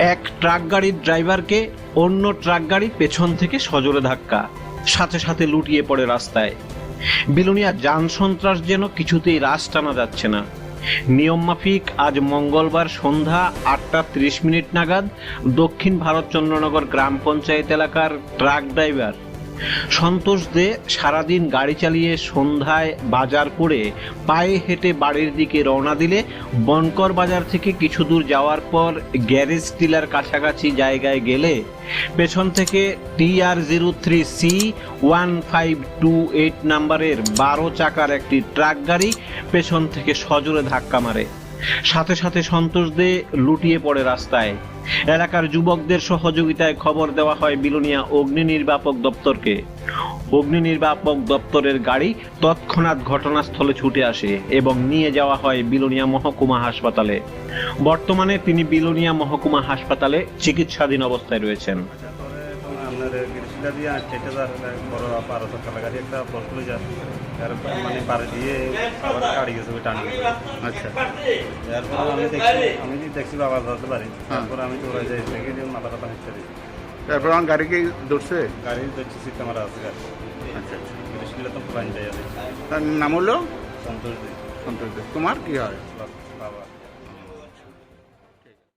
এক ট্রাক গাড়ির ড্রাইভারকে অন্য ট্রাক গাড়ি পেছন থেকে সজোরে ধাক্কা, সাথে সাথে লুটিয়ে পড়ে রাস্তায়। বিলোনিয়া যান সন্ত্রাস যেন কিছুতেই রাশ টানা যাচ্ছে না। নিয়ম মাফিক আজ মঙ্গলবার সন্ধ্যা 8:30 নাগাদ দক্ষিণ ভারত চন্দ্রনগর গ্রাম পঞ্চায়েত এলাকার ট্রাক ড্রাইভার সন্তোষ দে সারাদিন গাড়ি চালিয়ে সন্ধ্যায় বাজার করে পায়ে হেঁটে বাড়ির দিকে রওনা দিলে বনকর বাজার থেকে কিছু দূর যাওয়ার পর গ্যারেজ টিলার কাছাকাছি জায়গায় গেলে পেছন থেকে TR03C1528 নাম্বারের 12 চাকার একটি ট্রাক গাড়ি পেছন থেকে সজোরে ধাক্কা মারে। সাথে সাথে সন্তোষ দে লুটিয়ে পড়ে রাস্তায়। এলাকার যুবকদের সহযোগিতায় খবর দেওয়া হয় বিলোনিয়া অগ্নি নির্বাপক দপ্তরকে। অগ্নি নির্বাপক দপ্তরের গাড়ি তৎক্ষণাৎ ঘটনাস্থলে ছুটে আসে এবং নিয়ে যাওয়া হয় বিলোনিয়া মহকুমা হাসপাতালে। বর্তমানে তিনি বিলোনিয়া মহকুমা হাসপাতালে চিকিৎসাধীন অবস্থায় রয়েছেন। আচ্ছা, আমি দেখছি বাবা ধরতে পারি, তারপরে আমি দৌড়াই যাই, মাথা টাথা হিসতে দিই। তারপর আমার গাড়ি কি ধরছে? গাড়ি দেখছি সিট ক্যামেরা আছে গাড়ি। আচ্ছা, তো পুরান যাই আছে। তার নাম হলো সন্তোষ দিই। সন্তোষ দে। তোমার কি হয়?